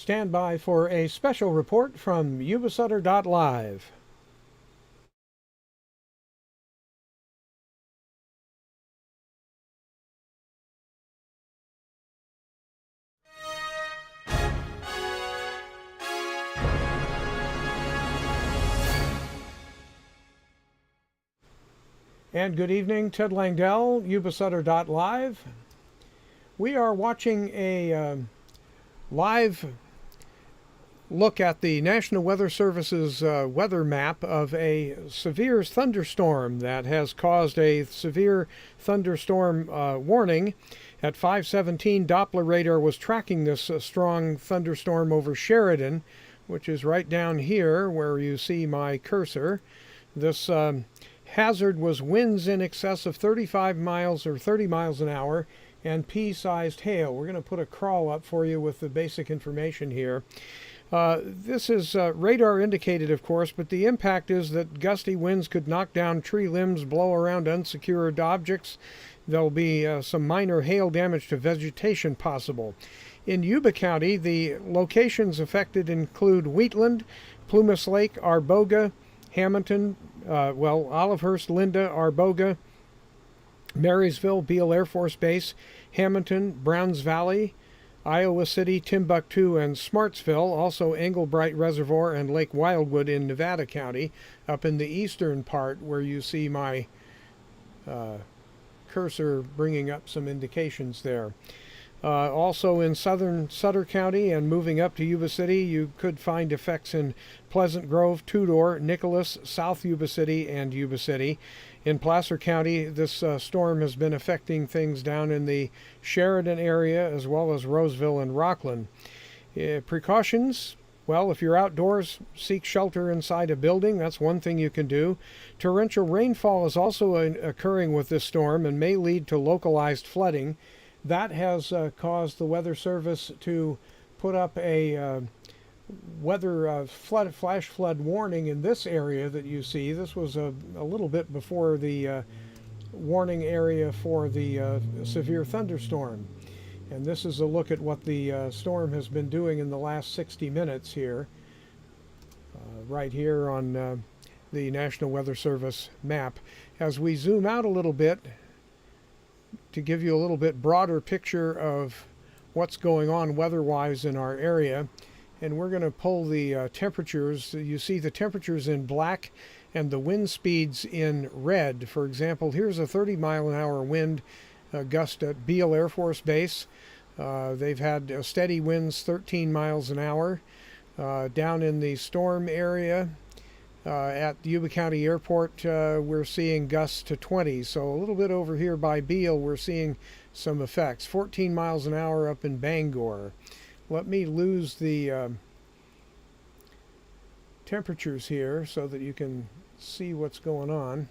Stand by for a special report from Yuba-Sutter.LIVE. And good evening, Ted Langdell, Yuba-Sutter.LIVE. We are watching a live look at the National Weather Service's weather map of a severe thunderstorm that has caused a severe thunderstorm warning. At 5:17, Doppler radar was tracking this strong thunderstorm over Sheridan, which is right down here where you see my cursor. This hazard was winds in excess of 35 miles or 30 miles an hour and pea-sized hail. We're going to put a crawl up for you with the basic information here. This is radar indicated, of course, but the impact is that gusty winds could knock down tree limbs, blow around unsecured objects. There'll be some minor hail damage to vegetation possible. In Yuba County, the locations affected include Wheatland, Plumas Lake, Arboga, Hamilton, Olivehurst, Linda, Arboga, Marysville, Beale Air Force Base, Hamilton, Browns Valley, Iowa City, Timbuktu, and Smartsville, also Englebright Reservoir and Lake Wildwood in Nevada County, up in the eastern part where you see my cursor bringing up some indications there. Also in southern Sutter County and moving up to Yuba City, you could find effects in Pleasant Grove, Tudor, Nicholas, South Yuba City, and Yuba City. In Placer County, this storm has been affecting things down in the Sheridan area as well as Roseville and Rockland. Precautions, well, if you're outdoors, seek shelter inside a building. That's one thing you can do. Torrential rainfall is also occurring with this storm and may lead to localized flooding. That has caused the Weather Service to put up a weather flash flood warning in this area that you see. This was a little bit before the warning area for the severe thunderstorm. And this is a look at what the storm has been doing in the last 60 minutes here. Right here on the National Weather Service map. As we zoom out a little bit, to give you a little bit broader picture of what's going on weather-wise in our area. And we're going to pull the temperatures. You see the temperatures in black and the wind speeds in red. For example, here's a 30-mile-an-hour wind gust at Beale Air Force Base. They've had steady winds 13 miles an hour. Down in the storm area, at Yuba County Airport, we're seeing gusts to 20. So a little bit over here by Beale, we're seeing some effects. 14 miles an hour up in Bangor. Let me lose the temperatures here so that you can see what's going on.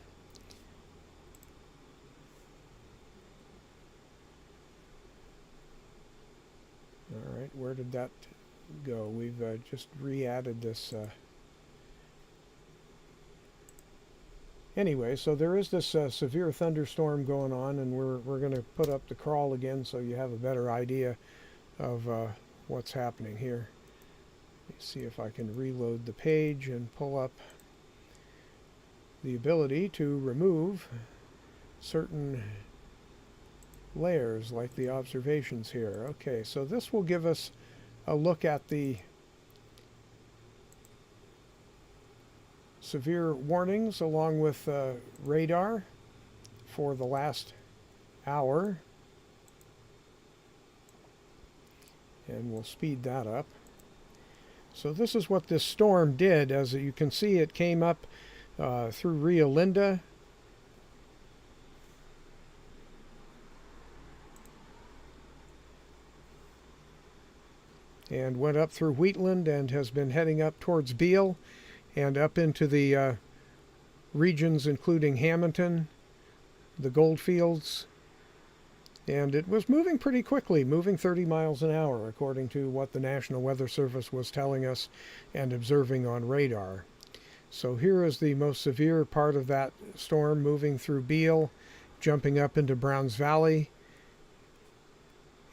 All right, where did that go? We've just re-added this. Anyway, so there is this severe thunderstorm going on, and we're going to put up the crawl again so you have a better idea of what's happening here. Let's see if I can reload the page and pull up the ability to remove certain layers like the observations here. Okay, so this will give us a look at the severe warnings along with radar for the last hour. And we'll speed that up. So this is what this storm did. As you can see, it came up through Rio Linda. And went up through Wheatland and has been heading up towards Beale and up into the regions including Hamilton, the Goldfields. And it was moving pretty quickly, moving 30 miles an hour, according to what the National Weather Service was telling us and observing on radar. So here is the most severe part of that storm, moving through Beale, jumping up into Browns Valley,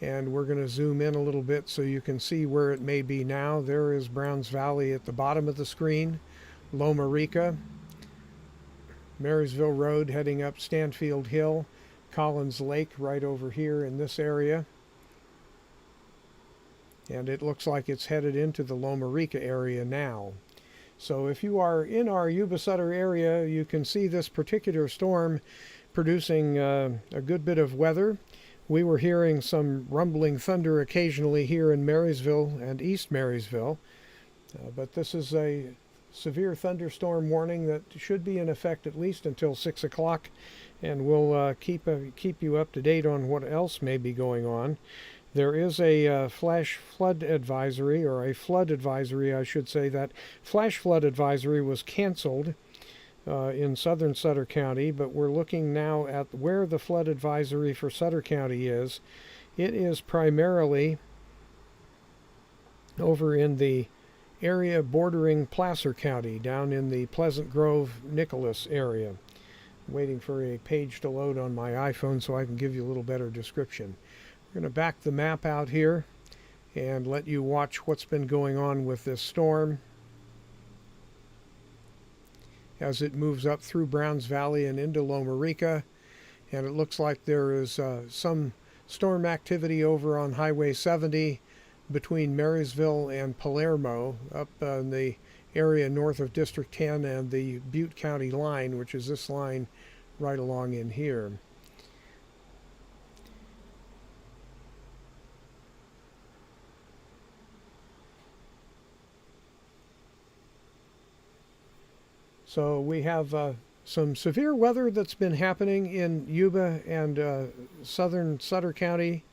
And we're going to zoom in a little bit so you can see where it may be now. There is Browns Valley at the bottom of the screen, Loma Rica, Marysville Road heading up Stanfield Hill, Collins Lake right over here in this area. And it looks like it's headed into the Loma Rica area now. So if you are in our Yuba-Sutter area, you can see this particular storm producing a good bit of weather. We were hearing some rumbling thunder occasionally here in Marysville and East Marysville, but this is a severe thunderstorm warning that should be in effect at least until 6 o'clock, and we'll keep you up to date on what else may be going on. There is a flash flood advisory, or a flood advisory, I should say. That flash flood advisory was canceled in southern Sutter County, but we're looking now at where the flood advisory for Sutter County is. It is primarily over in the area bordering Placer County, down in the Pleasant Grove, Nicholas area. I'm waiting for a page to load on my iPhone so I can give you a little better description. We're going to back the map out here and let you watch what's been going on with this storm as it moves up through Browns Valley and into Loma Rica. And it looks like there is some storm activity over on Highway 70 between Marysville and Palermo, up in the area north of District 10 and the Butte County line, which is this line right along in here. So we have some severe weather that's been happening in Yuba and southern Sutter County,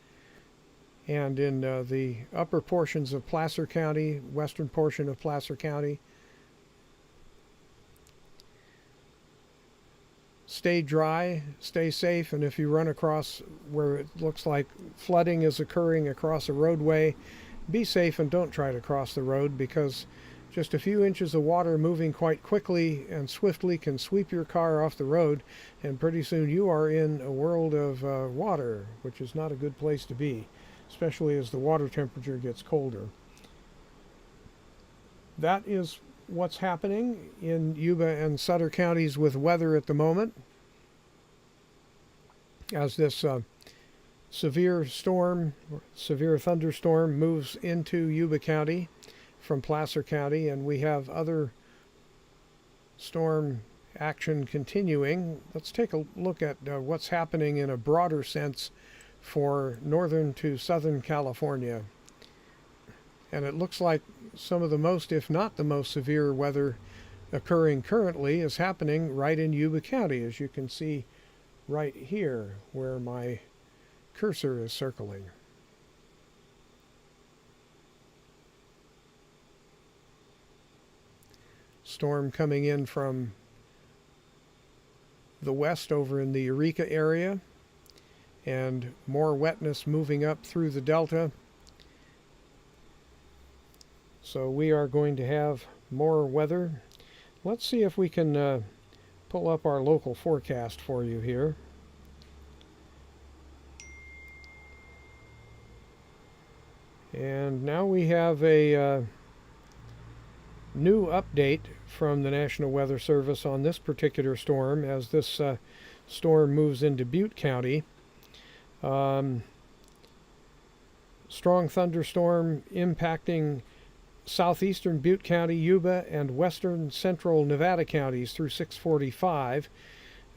and in the upper portions of Placer County, western portion of Placer County. Stay dry, stay safe, and if you run across where it looks like flooding is occurring across a roadway, be safe and don't try to cross the road, because just a few inches of water moving quite quickly and swiftly can sweep your car off the road, and pretty soon you are in a world of water, which is not a good place to be, especially as the water temperature gets colder. That is what's happening in Yuba and Sutter counties with weather at the moment, as this severe thunderstorm moves into Yuba County from Placer County, and we have other storm action continuing. Let's take a look at what's happening in a broader sense for northern to southern California. And it looks like some of the most, if not the most severe weather occurring currently is happening right in Yuba County, as you can see right here where my cursor is circling. Storm coming in from the west over in the Eureka area, and more wetness moving up through the delta. So we are going to have more weather. Let's see if we can pull up our local forecast for you here. And now we have a new update from the National Weather Service on this particular storm, as this storm moves into Butte County. Strong thunderstorm impacting southeastern Butte County, Yuba, and western central Nevada counties through 6:45.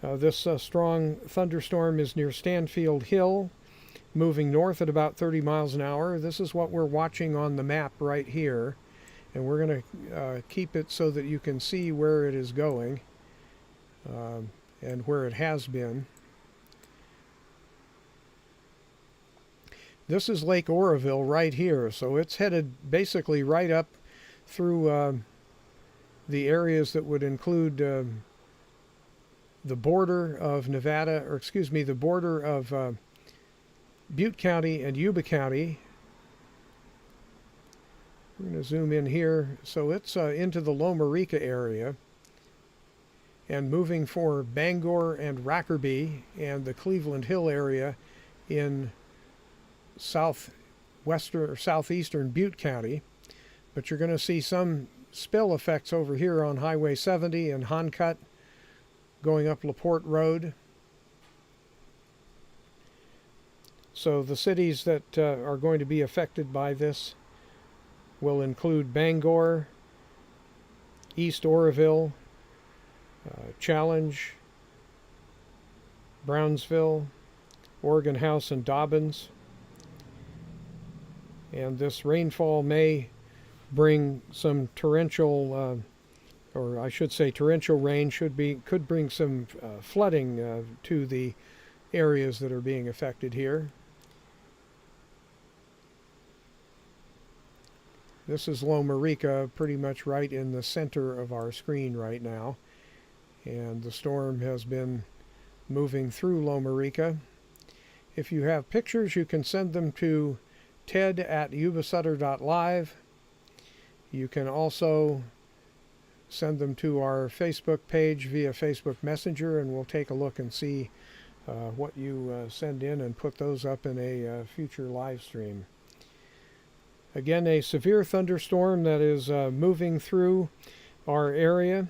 This strong thunderstorm is near Stanfield Hill, moving north at about 30 miles an hour. This is what we're watching on the map right here, and we're going to keep it so that you can see where it is going and where it has been. This is Lake Oroville right here, so it's headed basically right up through the areas that would include the border of Nevada, or excuse me, the border of Butte County and Yuba County. We're going to zoom in here. So it's into the Loma Rica area, and moving for Bangor and Rackerby and the Cleveland Hill area in southwestern or southeastern Butte County, but you're going to see some spill effects over here on Highway 70 and Honcut going up LaPorte Road. So the cities that are going to be affected by this will include Bangor, East Oroville, Challenge, Brownsville, Oregon House, and Dobbins. And this rainfall may bring some torrential, or I should say torrential rain could bring some flooding to the areas that are being affected here. This is Loma Rica, pretty much right in the center of our screen right now. And the storm has been moving through Loma Rica. If you have pictures, you can send them to ted@Yuba-Sutter.LIVE. You can also send them to our Facebook page via Facebook Messenger, and we'll take a look and see what you send in and put those up in a future live stream. Again, a severe thunderstorm that is moving through our area.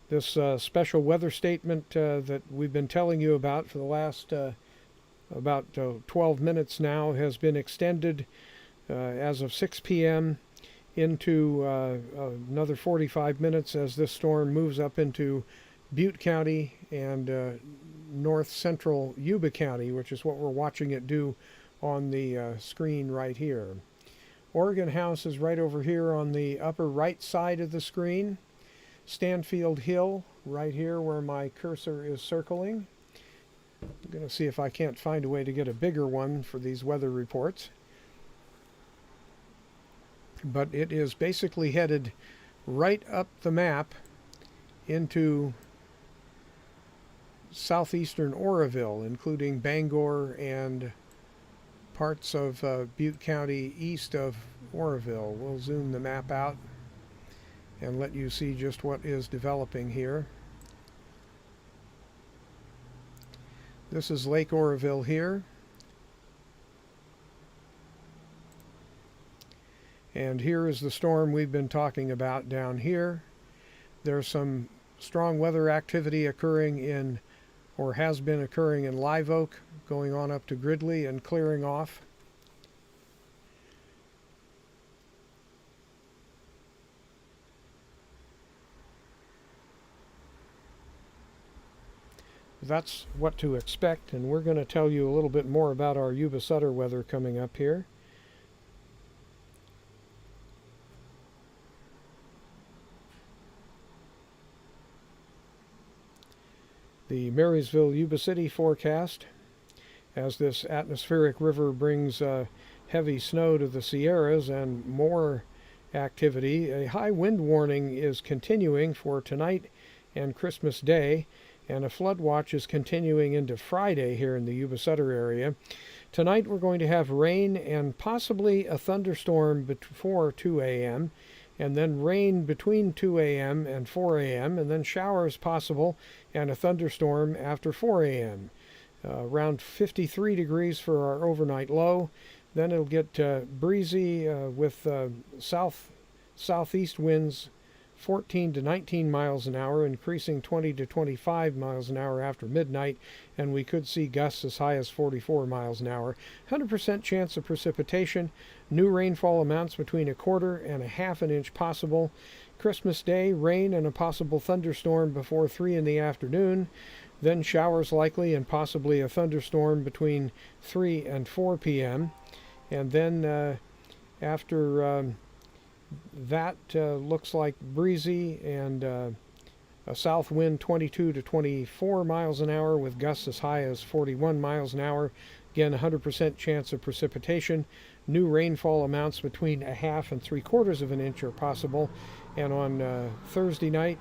This special weather statement that we've been telling you about for the last about 12 minutes now has been extended as of 6 p.m. into another 45 minutes as this storm moves up into Butte County and north central Yuba County, which is what we're watching it do on the screen right here. Oregon House is right over here on the upper right side of the screen. Stanfield Hill right here where my cursor is circling. I'm going to see if I can't find a way to get a bigger one for these weather reports. But it is basically headed right up the map into southeastern Oroville, including Bangor and parts of Butte County east of Oroville. We'll zoom the map out and let you see just what is developing here. This is Lake Oroville here. And here is the storm we've been talking about down here. There's some strong weather activity occurring in, or has been occurring in Live Oak, going on up to Gridley and clearing off. That's what to expect, and we're going to tell you a little bit more about our Yuba-Sutter weather coming up here. The Marysville Yuba City forecast, as this atmospheric river brings heavy snow to the Sierras and more activity. A high wind warning is continuing for tonight and Christmas Day, and a flood watch is continuing into Friday here in the Yuba-Sutter area. Tonight we're going to have rain and possibly a thunderstorm before 2 a.m. and then rain between 2 a.m. and 4 a.m. and then showers possible and a thunderstorm after 4 a.m. Around 53 degrees for our overnight low. Then it'll get breezy with southeast winds 14 to 19 miles an hour, increasing 20 to 25 miles an hour after midnight, and we could see gusts as high as 44 miles an hour. 100% chance of precipitation. New rainfall amounts between 1/4 and 1/2 inch possible. Christmas Day, rain and a possible thunderstorm before 3 in the afternoon. Then showers likely and possibly a thunderstorm between 3 and 4 p.m. And then after that looks like breezy and a south wind 22 to 24 miles an hour with gusts as high as 41 miles an hour. Again, 100% chance of precipitation. New rainfall amounts between 1/2 and 3/4 inch are possible. And on Thursday night,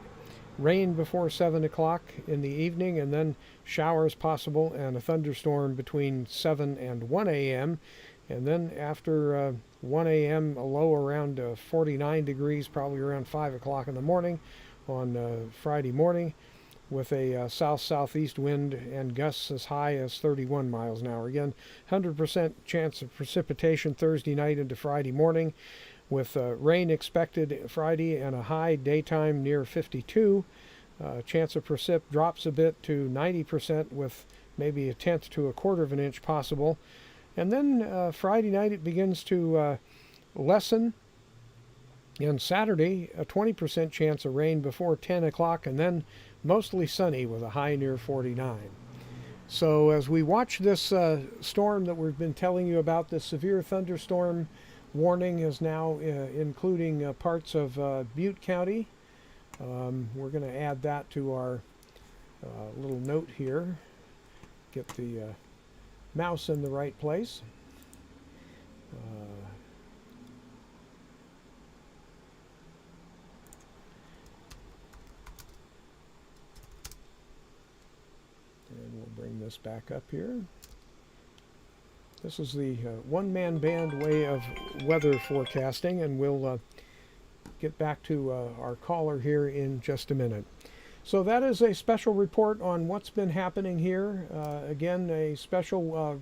rain before 7 o'clock in the evening, and then showers possible and a thunderstorm between 7 and 1 a.m. And then after 1 a.m., a low around 49 degrees, probably around 5 o'clock in the morning on Friday morning. with a south-southeast wind and gusts as high as 31 miles an hour. Again, 100% chance of precipitation Thursday night into Friday morning, with rain expected Friday and a high daytime near 52. Chance of precip drops a bit to 90% with maybe a tenth to a quarter of an inch possible. And then Friday night it begins to lessen. And Saturday, a 20% chance of rain before 10 o'clock, and then mostly sunny with a high near 49. So as we watch this storm that we've been telling you about, the severe thunderstorm warning is now including parts of Butte County. We're going to add that to our little note here. Get the mouse in the right place. And we'll bring this back up here. This is the one-man band way of weather forecasting, and we'll get back to our caller here in just a minute. So that is a special report on what's been happening here. Again, a special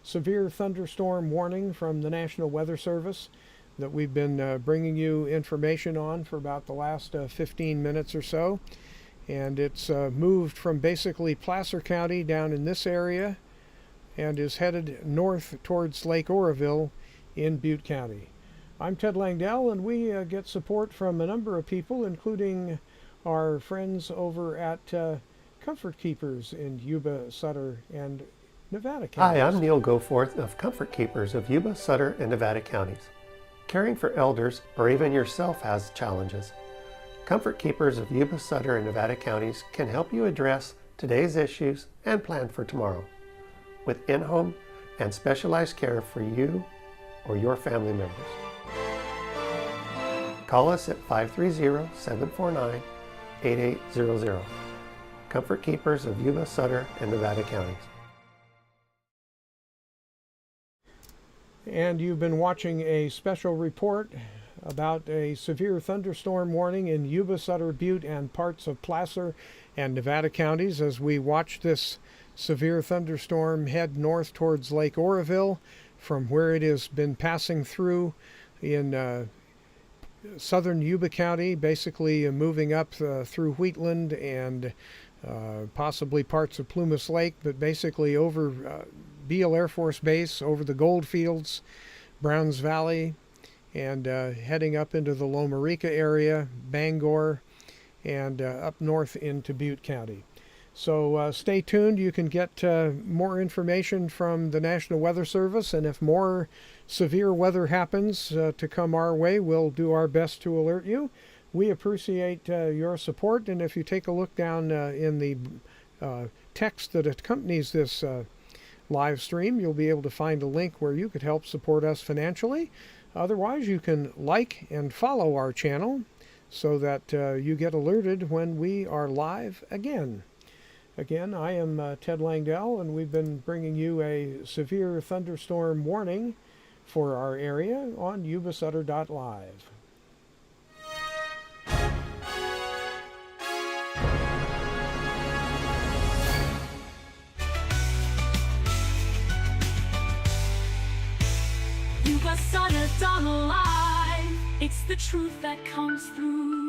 severe thunderstorm warning from the National Weather Service that we've been bringing you information on for about the last 15 minutes or so. And it's moved from basically Placer County down in this area and is headed north towards Lake Oroville in Butte County. I'm Ted Langdell, and we get support from a number of people, including our friends over at Comfort Keepers in Yuba-Sutter and Nevada counties. Hi, I'm Neil Goforth of Comfort Keepers of Yuba-Sutter and Nevada counties. Caring for elders or even yourself has challenges. Comfort Keepers of Yuba-Sutter and Nevada counties can help you address today's issues and plan for tomorrow with in-home and specialized care for you or your family members. Call us at 530-749-8800. Comfort Keepers of Yuba-Sutter and Nevada counties. And you've been watching a special report about a severe thunderstorm warning in Yuba-Sutter, Butte, and parts of Placer and Nevada counties as we watch this severe thunderstorm head north towards Lake Oroville from where it has been passing through in southern Yuba County, basically moving up through Wheatland and possibly parts of Plumas Lake, but basically over Beale Air Force Base, over the Goldfields, Browns Valley, and heading up into the Loma Rica area, Bangor, and up north into Butte County. So stay tuned. You can get more information from the National Weather Service, and if more severe weather happens to come our way, we'll do our best to alert you. We appreciate your support, and if you take a look down in the text that accompanies this live stream, you'll be able to find a link where you could help support us financially. Otherwise, you can like and follow our channel so that you get alerted when we are live again. Again, I am Ted Langdell, and we've been bringing you a severe thunderstorm warning for our area on Yuba-Sutter.LIVE. Yuba-Sutter.LIVE. It's the truth that comes through.